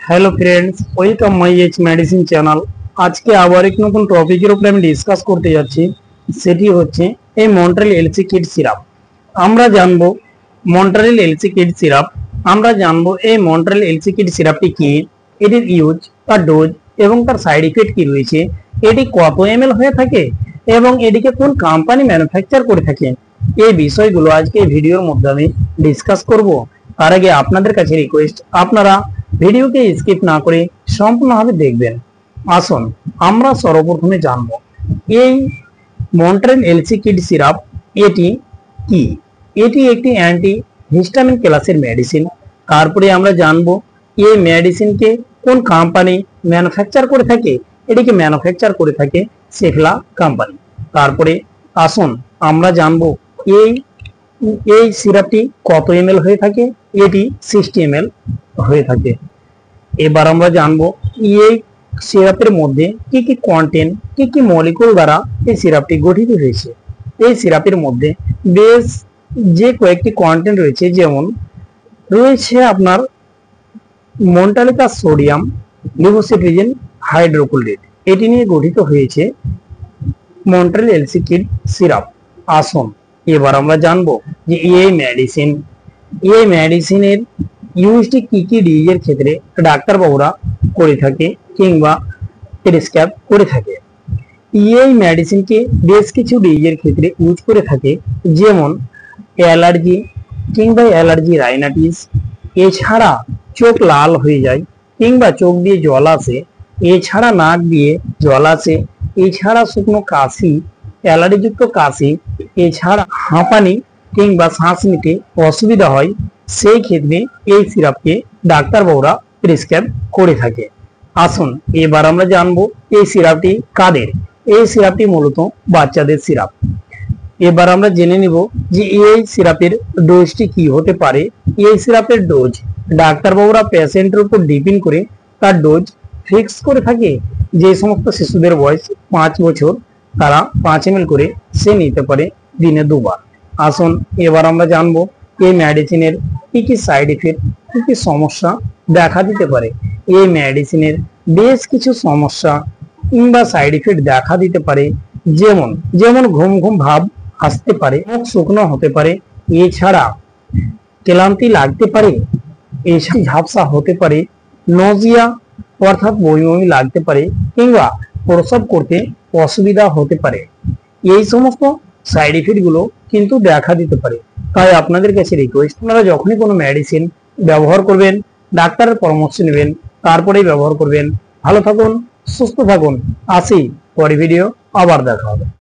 Hello friends, welcome my H medicine channel. আজকে আবার এক নতুন টপিকের উপরে আমি ডিসকাস করতে যাচ্ছি। সেটি হচ্ছে এই মন্ট্রেল এলসি কিড সিরাপ। আমরা জানবো মন্ট্রেল এলসি কিড সিরাপ। আমরা জানবো এই মন্ট্রেল এলসি কিড সিরাপটি কি, এটির ইউজ, তার ডোজ এবং তার সাইড ইফেক্ট কি রয়েছে, এটি কত এমএল হয়ে থাকে এবং এটিকে কোন কোম্পানি ম্যানুফ্যাকচার করে থাকে, এই বিষয়গুলো আজকে এই ভিডিওর মধ্যে আমি ডিসকাস করব। তার আগে আপনাদের কাছে রিকোয়েস্ট, আপনারা ভিডিওকে স্কিপ না করে সম্পূর্ণভাবে দেখবেন। আসুন আমরা সর্বপ্রথমে জানব এই মন্ট্রেল এলসি কিড সিরাপ এটি কি। এটি একটি অ্যান্টি হিস্টামিন ক্লাসের মেডিসিন। তারপরে আমরা জানব এই মেডিসিনকে কোন কোম্পানি ম্যানুফ্যাকচার করে থাকে। এটিকে ম্যানুফ্যাকচার করে থাকে সেফলা কোম্পানি। তারপরে আসুন আমরা জানব এই এই সিরাপটি কত এমএল হয়ে থাকে। এটি 60 এমএল হয়ে থাকে। এবার আমরা জানবো এই সিরাপের মধ্যে কি কি কন্টেন্ট, কি কি মলিকুল দ্বারা এই সিরাপটি গঠিত হয়েছে। এই সিরাপের মধ্যে বেশ যে কয়েকটি কন্টেন্ট রয়েছে, যেমন রয়েছে আপনার মন্টালিকা সোডিয়াম লিভোসিট্রিজিন হাইড্রোক্লোরাইড, এটি নিয়ে গঠিত হয়েছে মন্ট্রেল এলসি কিড সিরাপ। আসুন এবার আমরা জানবো যে এই মেডিসিনের ইউজটি কি কি ডিজিজের ক্ষেত্রে ডাক্তার বাবুরা করে থাকে কিংবা প্রেসক্রাইব করে থাকে। এই মেডিসিনকে বেশ কিছু ডিজিজের ক্ষেত্রে ইউজ করে থাকে, যেমন অ্যালার্জি কিংবা অ্যালার্জি রাইনাইটিস, এছাড়া চোখ লাল হয়ে যায় কিংবা চোখ দিয়ে জল আসে, এছাড়া নাক দিয়ে জল আসে, এছাড়া শুকনো কাশি, অ্যালার্জিযুক্ত কাশি, এছাড়া হাঁপানি কিংবা শ্বাস নিতে অসুবিধা হয়, সেই ক্ষেত্রে এই সিরাপকে ডাক্তারবাবুরা প্রেসক্রাইব করে থাকে। আসুন এবার আমরা জানবো এই সিরাপটি কাদের। এই সিরাপটি মূলত বাচ্চাদের সিরাপ। এবার আমরা জেনে নিব যে এই সিরাপের ডোজটি কি হতে পারে। এই সিরাপের ডোজ ডাক্তারবাবুরা পেশেন্টের উপর ডিপেন্ড করে তার ডোজ ফিক্স করে থাকে। যে সমস্ত শিশুদের বয়স 5 বছর, তারা 5 ml করে সে নিতে পারে দিনে 2 বার। আসুন এবার আমরা জানবো এই মেডিসিনের কি কি সাইড ইফেক্ট, কি কি সমস্যা দেখা দিতে পারে। এই মেডিসিনের বেশ কিছু সমস্যা কিংবা সাইড ইফেক্ট দেখা দিতে পারে, যেমন ঘুম ঘুম ভাব আসতে পারে, মুখ শুকনো হতে পারে, এছাড়া ক্লান্তি লাগতে পারে, এছাড়া ঝাপসা হতে পারে, নজিয়া অর্থাৎ বমি বমি লাগতে পারে কিংবা প্রসব করতে অসুবিধা হতে পারে। এই সমস্ত সাইড ইফেক্ট গুলো কিন্তু দেখা দিতে পারে। তাই আপনাদের কাছে রিকোয়েস্ট, আপনারা যখনই কোনো মেডিসিন ব্যবহার করবেন ডাক্তারের পরামর্শ নেবেন, তারপরেই ব্যবহার করবেন। ভালো থাকুন, সুস্থ থাকুন। আসি পরে ভিডিও আবার দেখা হবে।